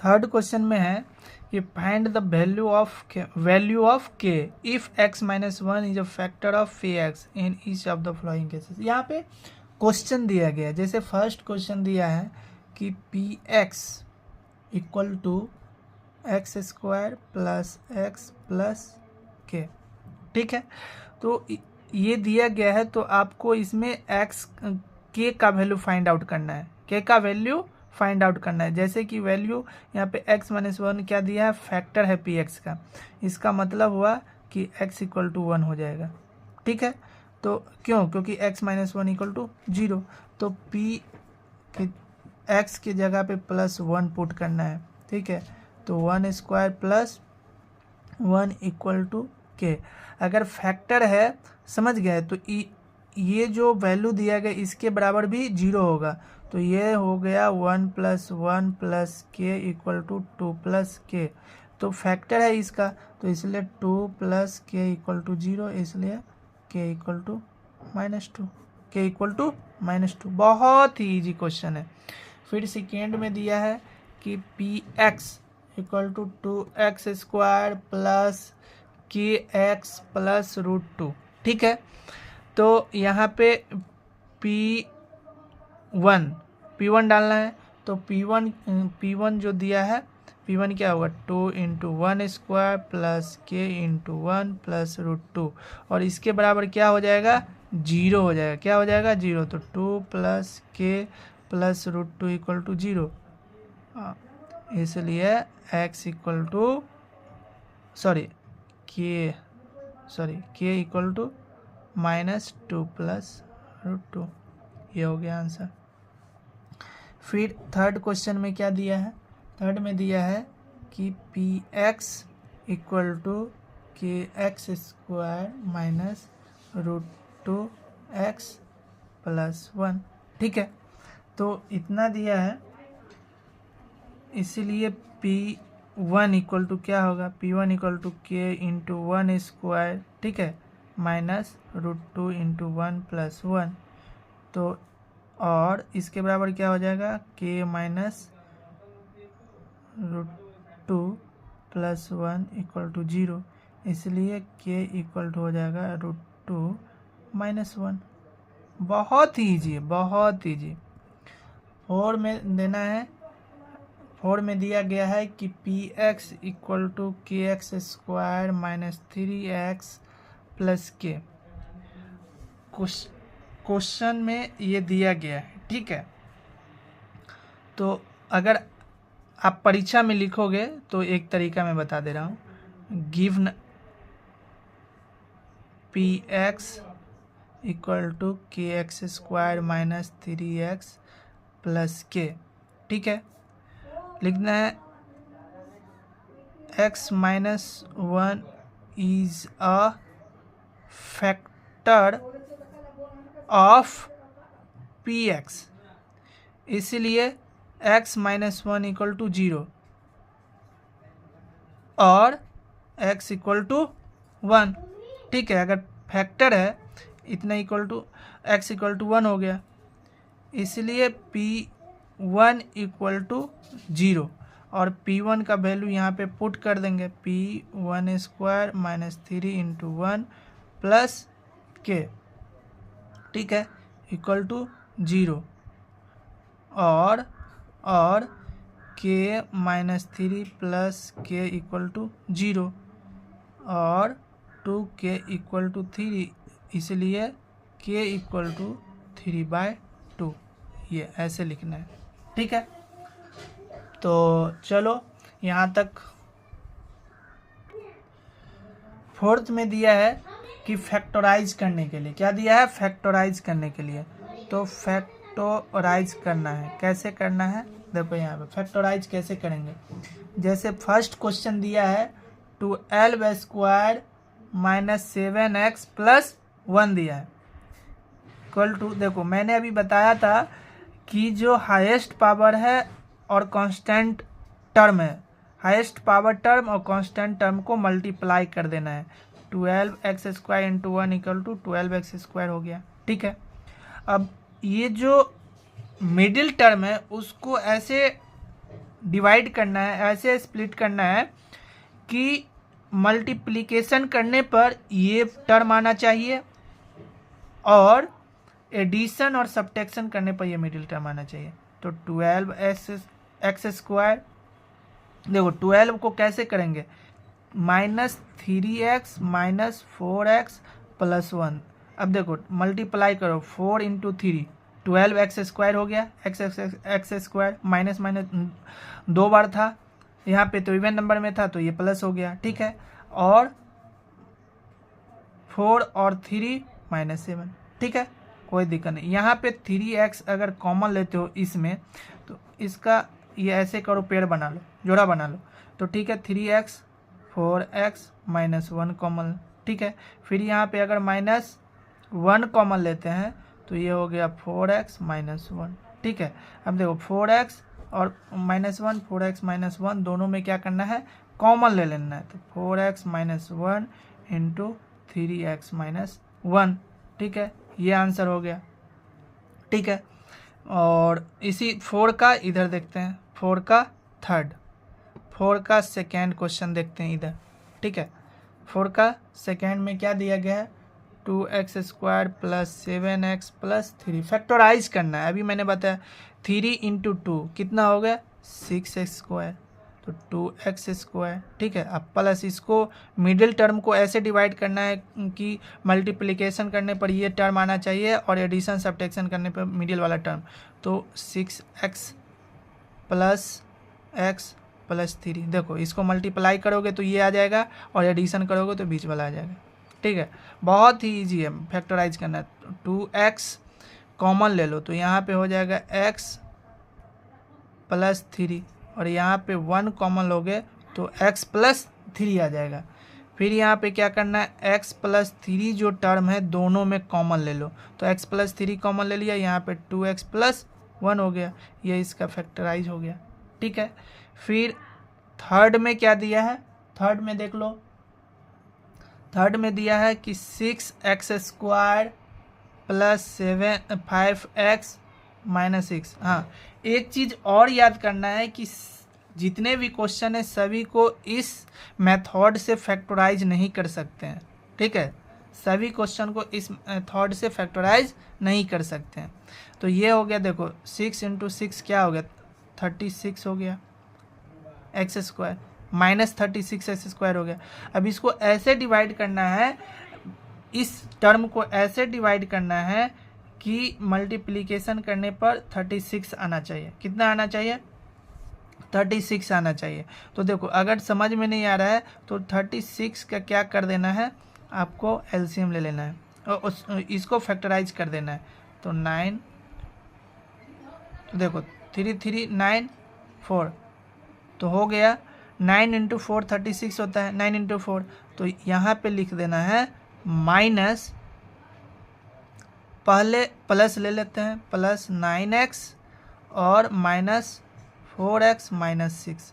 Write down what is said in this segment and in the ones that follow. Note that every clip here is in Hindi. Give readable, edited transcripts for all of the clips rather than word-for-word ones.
थर्ड क्वेश्चन में है कि फाइंड द वैल्यू ऑफ के if x minus one is a factor of x in each of the following cases. यहाँ पे क्वेश्चन दिया गया है, जैसे फर्स्ट क्वेश्चन दिया है कि P x equal to X square plus X plus के, ठीक है। तो ये दिया गया है, तो आपको इसमें एक्स के का वैल्यू फाइंड आउट करना है, के का वैल्यू फाइंड आउट करना है। जैसे कि वैल्यू यहाँ पे x माइनस वन क्या दिया है, फैक्टर है पी एक्स का, इसका मतलब हुआ कि x इक्वल टू वन हो जाएगा, ठीक है। तो क्योंकि x minus one equal to zero, तो p के x की जगह पे प्लस वन पुट करना है, ठीक है। तो one square plus one equal to K. अगर फैक्टर है, समझ गए, तो ये जो वैल्यू दिया गया इसके बराबर भी जीरो होगा, तो ये हो गया one plus k equal to to plus के। तो फैक्टर है इसका, तो इसलिए to plus k equal to zero, इसलिए k equal to minus to, के इक्वल टू माइनस टू। बहुत ही ईजी क्वेश्चन है। फिर सेकेंड में दिया है कि P x equal to two X square plus K X plus root two, ठीक है। तो यहाँ पे पी वन डालना है, तो पी वन जो दिया है, पी वन क्या होगा, two into one square plus K into one plus root two, और इसके बराबर क्या हो जाएगा, जीरो हो जाएगा। क्या हो जाएगा, जीरो। तो two plus K plus root two equal to zero, इसलिए x इक्वल टू के equal to minus two plus root two, ये हो गया आंसर। फिर थर्ड क्वेश्चन में क्या दिया है, थर्ड में दिया है कि पी एक्स इक्वल टू के x square minus root two x plus one, ठीक है। तो इतना दिया है, इसीलिए पी वन इक्वल टू क्या होगा, p one equal to k into one square, ठीक है, minus root two into one plus one. तो और इसके बराबर क्या हो जाएगा, k minus root two plus one equal to zero, इसलिए के इक्वल टू हो जाएगा रूट टू माइनस वन। बहुत ही ईजी है, बहुत ईजी। फोर में देना है, फोर में दिया गया है कि पी एक्स इक्वल टू के x square minus three X plus के। क्वेश्चन में ये दिया गया है, ठीक है। तो अगर आप परीक्षा में लिखोगे तो एक तरीका मैं बता दे रहा हूँ, given P x equal to के x square minus three X plus के, ठीक है। लिखना है x minus one is a factor of P X, इसलिए x minus one equal to zero और x इक्वल टू वन, ठीक है। अगर फैक्टर है इतना equal to x equal to one हो गया, इसलिए p one equal to zero, और पी वन का वैल्यू यहाँ पे पुट कर देंगे, p one square minus three into one plus के, ठीक है, इक्वल टू जीरो, और k minus three plus k equal to zero, और टू के इक्वल टू थ्री, इसलिए k equal to three by two, ये ऐसे लिखना है, ठीक है। तो चलो यहाँ तक। फोर्थ में दिया है कि फैक्टराइज करने के लिए, क्या दिया है, फैक्टराइज करने के लिए। तो फैक्टराइज करना है, कैसे करना है, देखो यहाँ पे फैक्टराइज कैसे करेंगे। जैसे फर्स्ट क्वेश्चन दिया है 12 square minus 7x plus one दिया है, इक्वल टू, देखो मैंने अभी बताया था कि जो हाईएस्ट पावर है और कांस्टेंट टर्म है, हाईएस्ट पावर टर्म और कांस्टेंट टर्म को मल्टीप्लाई कर देना है। 12x square into one equal to 12x square हो गया, ठीक है। अब ये जो मिडिल टर्म है उसको ऐसे डिवाइड करना है, ऐसे स्प्लिट करना है कि मल्टीप्लिकेशन करने पर ये टर्म आना चाहिए और एडिशन और सब्ट्रैक्शन करने पर ये मिडिल टर्म आना चाहिए। तो 12x² देखो 12 को कैसे करेंगे, -3x - 4x + 1। अब देखो मल्टीप्लाई करो, 4 × 3 12x² हो गया, x² माइनस माइनस 2 बार था यहाँ पे, तो इवन नंबर में था तो ये प्लस हो गया, ठीक है। और 4 और 3 -7, ठीक है, कोई दिक्कत नहीं। यहाँ पे 3x अगर कॉमन लेते हो इसमें, तो इसका ये ऐसे करो, पेड़ बना लो, जोड़ा बना लो, तो ठीक है 3x 4x -1 कॉमन, ठीक है। फिर यहाँ पे अगर -1 कॉमन लेते हैं तो ये हो गया 4x -1, ठीक है। अब देखो 4x और -1, 4x -1 दोनों में क्या करना है, कॉमन ले लेना है, तो 4x -1 × 3x -1, ठीक है, ये आंसर हो गया, ठीक है। और इसी 4 का इधर देखते हैं, 4 का थर्ड, 4 का सेकेंड क्वेश्चन देखते हैं इधर, ठीक है। 4 का सेकेंड में क्या दिया गया है, 2x² + 7x + 3 फैक्टराइज करना है। अभी मैंने बताया 3 × 2 कितना हो गया, 6x², तो 2x², ठीक है। अब प्लस इसको मिडिल टर्म को ऐसे डिवाइड करना है कि मल्टीप्लिकेशन करने पर ये टर्म आना चाहिए और एडिशन सब्ट्रैक्शन करने पर मिडिल वाला टर्म, तो 6x + x + 3। देखो इसको मल्टीप्लाई करोगे तो ये आ जाएगा और एडिशन करोगे तो बीच वाला आ जाएगा, ठीक है। बहुत ही इजी है फैक्टराइज करना। 2x कॉमन ले लो तो यहाँ पे हो जाएगा x + 3 और यहाँ पे 1 कॉमन लोगे तो x + 3 आ जाएगा। फिर यहाँ पे क्या करना है, x + 3 जो टर्म है दोनों में कॉमन ले लो, तो x + 3 कॉमन ले लिया, यहाँ पे 2x + 1 हो गया, ये इसका फैक्टराइज हो गया, ठीक है। फिर थर्ड में क्या दिया है, थर्ड में देख लो, थर्ड में दिया है कि 6x² + 5x -6। हाँ, एक चीज़ और याद करना है कि जितने भी क्वेश्चन है सभी को इस मेथड से फैक्टराइज नहीं कर सकते हैं, ठीक है। सभी क्वेश्चन को इस मेथड से फैक्टराइज नहीं कर सकते हैं। तो ये हो गया, देखो 6 × 6 क्या हो गया, 36 हो गया, x² -36 x² हो गया। अब इसको ऐसे डिवाइड करना है, इस टर्म को ऐसे डिवाइड करना है कि मल्टीप्लिकेशन करने पर 36 आना चाहिए। कितना आना चाहिए, 36 आना चाहिए। तो देखो अगर समझ में नहीं आ रहा है तो 36 का क्या कर देना है, आपको एलसीएम ले लेना है और इसको फैक्टराइज कर देना है। तो 9, तो देखो 3 3 9 4, तो हो गया 9 × 4 36 होता है, 9 × 4, तो यहाँ पे लिख देना है माइनस, पहले प्लस ले लेते हैं, +9x और -4x -6।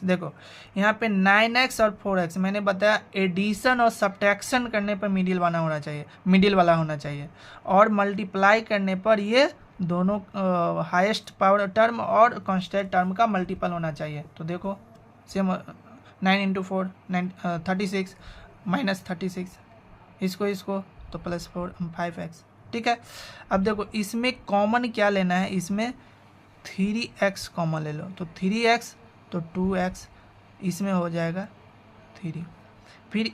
देखो यहाँ पे 9x और 4x मैंने बताया एडिशन और सब्ट्रैक्शन करने पर मिडिल वाला होना चाहिए, और मल्टीप्लाई करने पर ये दोनों हाईएस्ट पावर टर्म और कांस्टेंट टर्म का मल्टीपल होना चाहिए। तो देखो सेम 9 × 4 36 -36, इसको तो +4 5x, ठीक है। अब देखो इसमें कॉमन क्या लेना है, इसमें 3x कॉमन ले लो, तो 3x तो 2x, इसमें हो जाएगा 3। फिर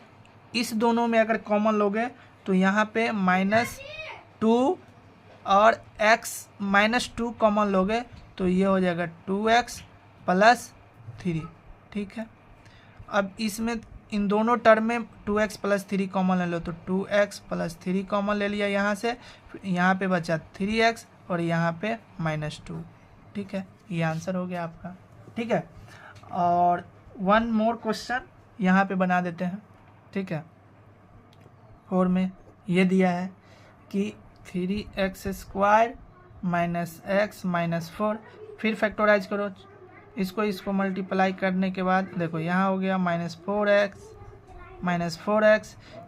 इस दोनों में अगर कॉमन लोगे तो यहाँ पे -2 और x -2 कॉमन लोगे तो ये हो जाएगा 2x + 3, ठीक है। अब इसमें इन दोनों टर्म में 2x + 3 कॉमन ले लो, तो 2x + 3 कॉमन ले लिया यहाँ से, यहाँ पे बचा 3x और यहाँ पे -2, ठीक है। ये आंसर हो गया आपका, ठीक है। और वन मोर क्वेश्चन यहाँ पे बना देते हैं, ठीक है। 4 में ये दिया है कि 3x² -x -4, फिर फैक्टराइज करो, इसको मल्टीप्लाई करने के बाद देखो यहाँ हो गया -4x,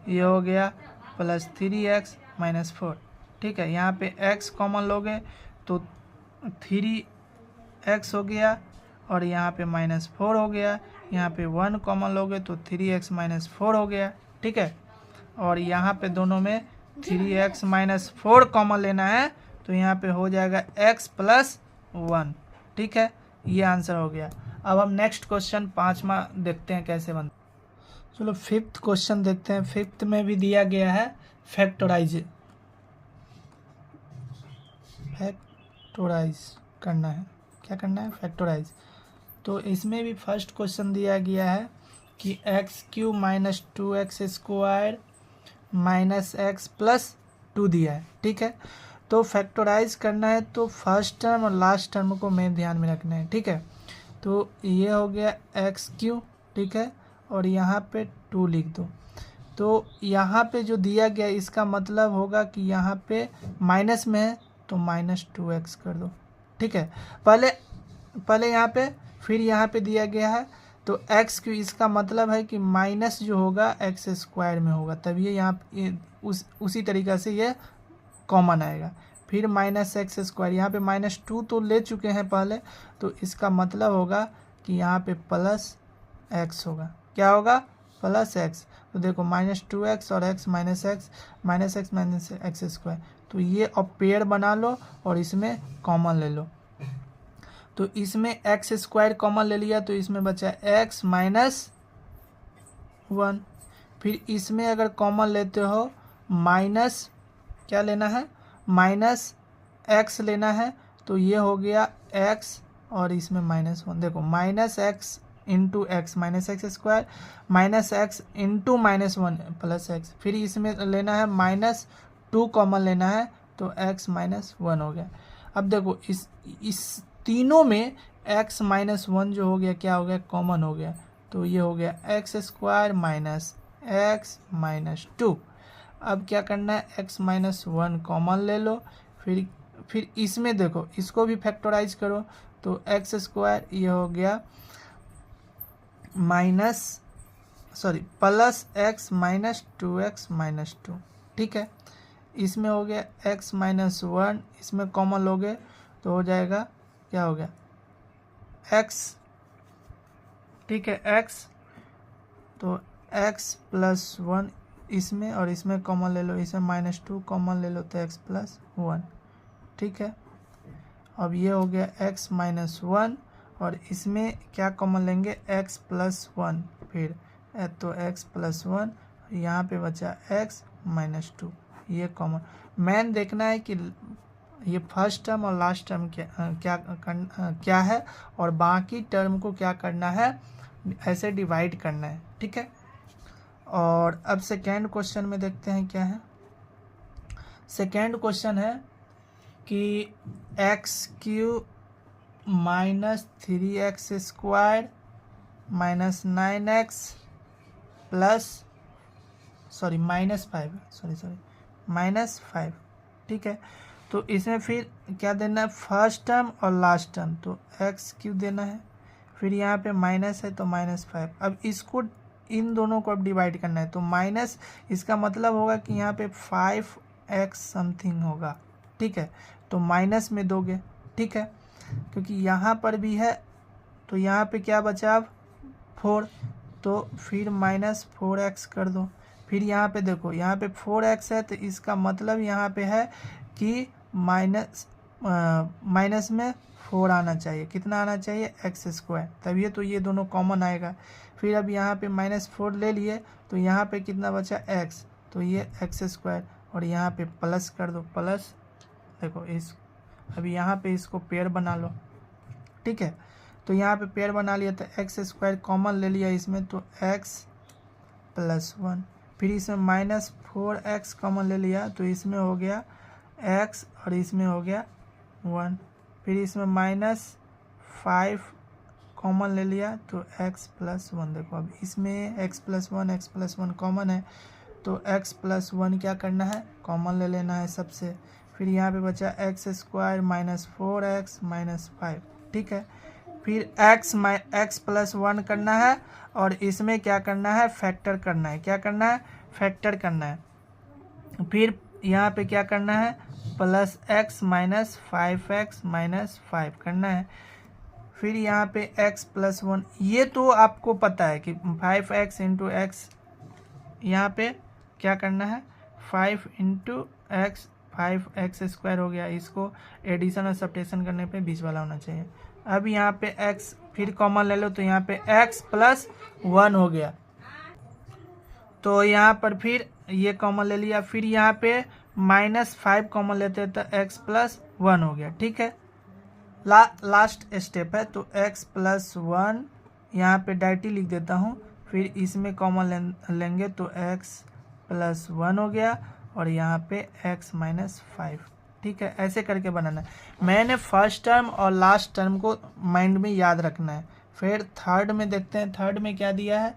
ये हो गया +3x -4, ठीक है। यहाँ पे x कॉमन लोगे तो 3x हो गया और यहाँ पे -4 हो गया, यहाँ पे 1 कॉमन लोगे तो 3x - 4 हो गया, ठीक है। और यहाँ पे दोनों में 3x - 4 कॉमन लेना है तो यहाँ पे हो जाएगा x + 1, ठीक है। ये आंसर हो गया। अब हम नेक्स्ट क्वेश्चन 5वां देखते हैं कैसे बनता है। चलो 5th क्वेश्चन देखते हैं। 5th में भी दिया गया है फैक्टराइज करना है। क्या करना है? फैक्टराइज। तो इसमें भी फर्स्ट क्वेश्चन दिया गया है कि x³ - 2x² -x + 2 दिया है, ठीक है। तो फैक्टराइज करना है तो फर्स्ट टर्म और लास्ट टर्म को मेन ध्यान में रखना है, ठीक है। तो ये हो गया x³, ठीक है, और यहाँ पे 2 लिख दो। तो यहाँ पे जो दिया गया इसका मतलब होगा कि यहाँ पे माइनस में है तो -2x कर दो, ठीक है। पहले यहाँ पे, फिर यहाँ पे दिया गया है तो x³ इसका मतलब है कि माइनस जो होगा x² में होगा, तभी यहाँ उसी तरीक़ा से ये कॉमन आएगा। फिर -x², यहाँ पे -2 तो ले चुके हैं पहले, तो इसका मतलब होगा कि यहाँ पे +x होगा। क्या होगा? +x। तो देखो -2x और x -x -x तो ये अब पेयर बना लो और इसमें कॉमन ले लो। तो इसमें x² कॉमन ले लिया तो इसमें बचा x - 1। फिर इसमें अगर कॉमन लेते हो माइनस, क्या लेना है? -x लेना है, तो ये हो गया x और इसमें -1। देखो -x × x -x² -x × -1 +x। फिर इसमें लेना है -2 कॉमन लेना है तो x - 1 हो गया। अब देखो इस तीनों में x - 1 जो हो गया, क्या हो गया? कॉमन हो गया। तो ये हो गया x² - x - 2। अब क्या करना है? x - 1 कॉमन ले लो। फिर इसमें देखो, इसको भी फैक्टराइज करो तो x² ये हो गया +x - 2x - 2, ठीक है। इसमें हो गया x - 1, इसमें कॉमन लोगे तो हो जाएगा, क्या हो गया? x, ठीक है, x। तो x + 1 इसमें और इसमें कॉमन ले लो, इसमें -2 कॉमन ले लो तो x + 1, ठीक है। अब ये हो गया x - 1 और इसमें क्या कॉमन लेंगे? x + 1। फिर तो x + 1, यहाँ पे बचा x - 2, ये कॉमन। मेन देखना है कि ये फर्स्ट टर्म और लास्ट टर्म क्या है और बाकी टर्म को क्या करना है, ऐसे डिवाइड करना है, ठीक है। और अब सेकेंड क्वेश्चन में देखते हैं क्या है। सेकेंड क्वेश्चन है कि x³ - 3x² -9x -5, ठीक है। तो इसमें फिर क्या देना है? फर्स्ट टर्म और लास्ट टर्म, तो x³ देना है। फिर यहाँ पे माइनस है तो -5। अब इसको, इन दोनों को अब डिवाइड करना है तो माइनस, इसका मतलब होगा कि यहाँ पे 5x समथिंग होगा, ठीक है। तो माइनस में दोगे, ठीक है, क्योंकि यहाँ पर भी है। तो यहाँ पे क्या बचा? अब 4, तो फिर -4x कर दो। फिर यहाँ पे देखो, यहाँ पे 4x है तो इसका मतलब यहाँ पे है कि माइनस में 4 आना चाहिए। कितना आना चाहिए? x², तभी तो ये दोनों कॉमन आएगा। फिर अब यहाँ पे -4 ले लिए तो यहाँ पे कितना बचा? x, तो ये x² और यहाँ पे प्लस कर दो, प्लस। देखो अभी यहाँ पे इसको पेयर बना लो, ठीक है। तो यहाँ पे पेयर बना लिया तो x² कॉमन ले लिया इसमें तो x + 1। फिर इसमें -4x कॉमन ले लिया तो इसमें हो गया x और इसमें हो गया 1। फिर इसमें -5 कॉमन ले लिया तो x + 1। देखो अब इसमें x + 1 कॉमन है तो x + 1 क्या करना है? कॉमन ले लेना है सबसे। फिर यहाँ पे बचा x² -4x -5, ठीक है। फिर x + 1 करना है और इसमें क्या करना है? फैक्टर करना है। क्या करना है? फैक्टर करना है। फिर यहाँ पे क्या करना है? +x - 5x - 5 करना है। फिर यहाँ पे x प्लस 1, ये तो आपको पता है कि 5x इंटू एक्स, यहाँ पे क्या करना है 5 इंटू एक्स, 5x² हो गया, इसको एडिशन और सब्ट्रैक्शन करने पे 20 वाला होना चाहिए। अब यहाँ पे x फिर कॉमन ले लो तो यहाँ पे x प्लस 1 हो गया, तो यहाँ पर फिर ये कॉमन ले लिया, फिर यहाँ पे -5 कॉमन लेते हैं तो x प्लस 1 हो गया। ठीक है, लास्ट स्टेप है, तो x प्लस 1 यहाँ पे डायरेक्टली लिख देता हूँ, फिर इसमें कॉमन लेंगे तो x प्लस 1 हो गया और यहाँ पे x माइनस 5। ठीक है, ऐसे करके बनाना है। मैंने फर्स्ट टर्म और लास्ट टर्म को माइंड में याद रखना है। फिर थर्ड में देखते हैं, थर्ड में क्या दिया है,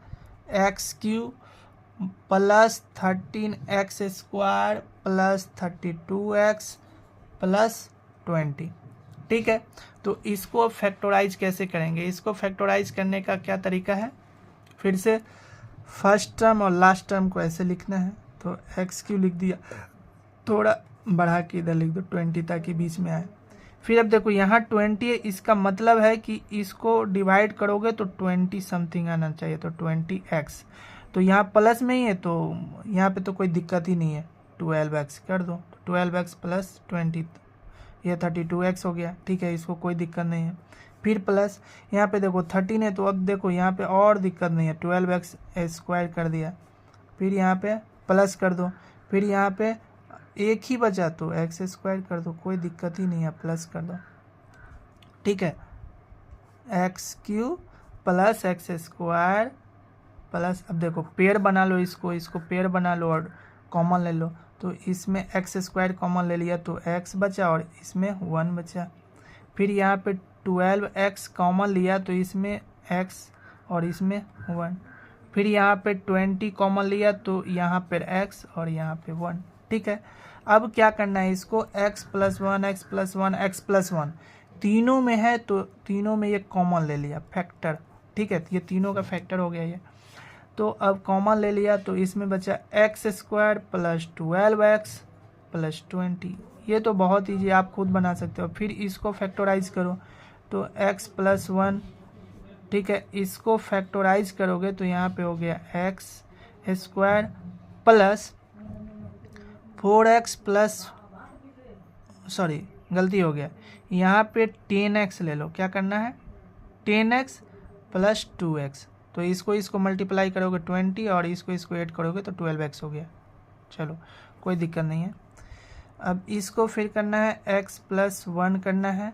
x³ plus 13x² plus 32x plus 20। ठीक है, तो इसको फैक्टराइज कैसे करेंगे, इसको फैक्टराइज करने का क्या तरीका है, फिर से फर्स्ट टर्म और लास्ट टर्म को ऐसे लिखना है, तो x³ लिख दिया, थोड़ा बढ़ा के इधर लिख दो 20 ताकि बीच में आए। फिर अब देखो यहाँ 20 है, इसका मतलब है कि इसको डिवाइड करोगे तो 20 समथिंग आना चाहिए, तो 20x, तो यहाँ प्लस में ही है तो यहाँ पे तो कोई दिक्कत ही नहीं है, 12x कर दो, 12x प्लस 20, ये 32x हो गया। ठीक है, इसको कोई दिक्कत नहीं है। फिर प्लस यहाँ पे देखो 13 है, तो अब देखो यहाँ पे और दिक्कत नहीं है, 12x² कर दिया, फिर यहाँ पे प्लस कर दो, फिर यहाँ पे एक ही बचा तो x² कर दो, कोई दिक्कत ही नहीं है, प्लस कर दो। ठीक है, x³ प्लस x² प्लस, अब देखो पेयर बना लो, इसको पेयर बना लो और कॉमन ले लो, तो इसमें x² कॉमन ले लिया तो x बचा और इसमें 1 बचा। फिर यहाँ पे 12x कॉमन लिया तो इसमें x और इसमें 1। फिर यहाँ पे 20 कॉमन लिया तो यहाँ पर x और यहाँ पे 1। ठीक है, अब क्या करना है, इसको x plus 1 x plus 1 x plus 1 तीनों में है, तो तीनों में ये कॉमन ले लिया फैक्टर। ठीक है, ये तीनों का फैक्टर हो गया ये, तो अब कॉमन ले लिया तो इसमें बचा x² प्लस 12x प्लस 20। ये तो बहुत ईजी, आप खुद बना सकते हो। फिर इसको फैक्टराइज करो तो x प्लस 1। ठीक है, इसको फैक्टराइज करोगे तो यहाँ पे हो गया x² plus 4x plus, sorry गलती हो गया, यहाँ पे 10x ले लो, क्या करना है 10x प्लस 2x, तो इसको मल्टीप्लाई करोगे 20 और इसको ऐड करोगे तो 12x हो गया। चलो कोई दिक्कत नहीं है। अब इसको फिर करना है x प्लस 1 करना है।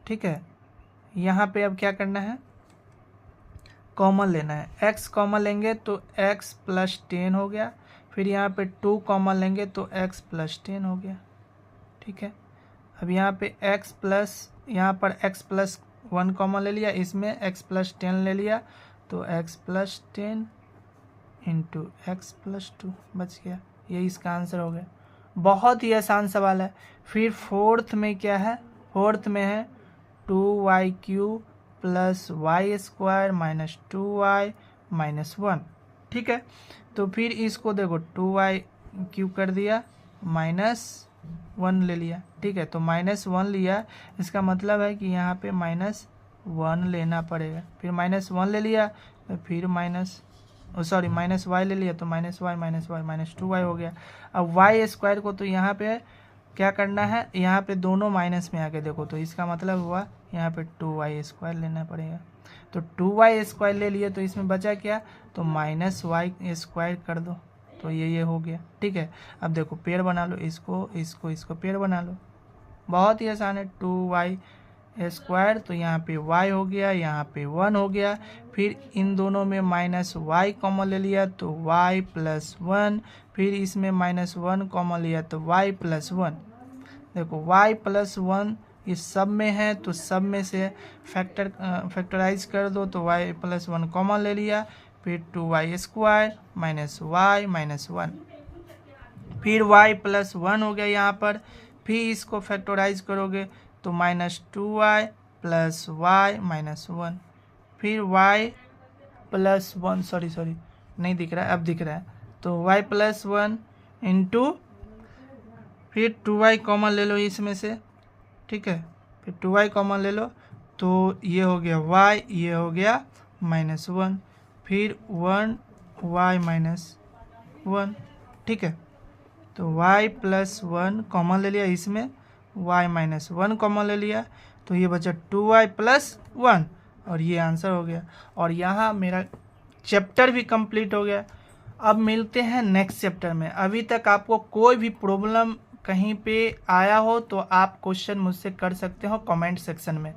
ठीक है, यहाँ पे अब क्या करना है, कॉमन लेना है, x कॉमन लेंगे तो x प्लस 10 हो गया, फिर यहाँ पे 2 कॉमन लेंगे तो x प्लस 10 हो गया। ठीक है, अब यहाँ पे x प्लस, यहाँ पर x प्लस 1 कॉमन ले लिया, इसमें x प्लस 10 ले लिया तो x plus 10 into x plus 2 बच गया। ये इसका आंसर हो गया। बहुत ही आसान सवाल है। फिर फोर्थ में क्या है, फोर्थ में है 2y³ plus y² minus 2y minus 1। ठीक है, तो फिर इसको देखो 2y³ कर दिया, -1 ले लिया। ठीक है, तो -1 लिया, इसका मतलब है कि यहाँ पे -1 लेना पड़ेगा। फिर -1 ले लिया, फिर -y ले लिया तो -y माइनस 2y हो गया। अब y² को तो यहाँ पे क्या करना है, यहाँ पे दोनों माइनस में आके देखो, तो इसका मतलब हुआ यहाँ पे 2y² लेना पड़ेगा। तो 2y² ले लिए तो इसमें बचा क्या, तो -y² कर दो, तो ये हो गया। ठीक है, अब देखो पेयर बना लो, इसको पेयर बना लो, बहुत ही आसान है। 2y² तो यहाँ पे y हो गया, यहाँ पे 1 हो गया। फिर इन दोनों में -y कॉमन ले लिया तो y प्लस 1, फिर इसमें -1 कॉमन लिया तो y प्लस 1। देखो y प्लस 1 इस सब में है, तो सब में से फैक्टराइज कर दो, तो y प्लस 1 कॉमन ले लिया, फिर 2y² माइनस y माइनस 1, फिर y प्लस 1 हो गया यहाँ पर। फिर इसको फैक्टराइज करोगे तो -2y प्लस y माइनस 1, फिर y प्लस 1, सॉरी नहीं दिख रहा है, अब दिख रहा है, तो y प्लस 1 इंटू, फिर 2y कॉमन ले लो इसमें से। ठीक है, फिर 2y कॉमन ले लो तो ये हो गया y, ये हो गया -1, फिर 1y -1, ठीक है। तो y + 1 कॉमन ले लिया, इसमें y -1 कॉमन ले लिया, तो ये बचा 2y + 1 और ये आंसर हो गया। और यहाँ मेरा चैप्टर भी कंप्लीट हो गया। अब मिलते हैं नेक्स्ट चैप्टर में। अभी तक आपको कोई भी प्रॉब्लम कहीं पे आया हो तो आप क्वेश्चन मुझसे कर सकते हो कमेंट सेक्शन में।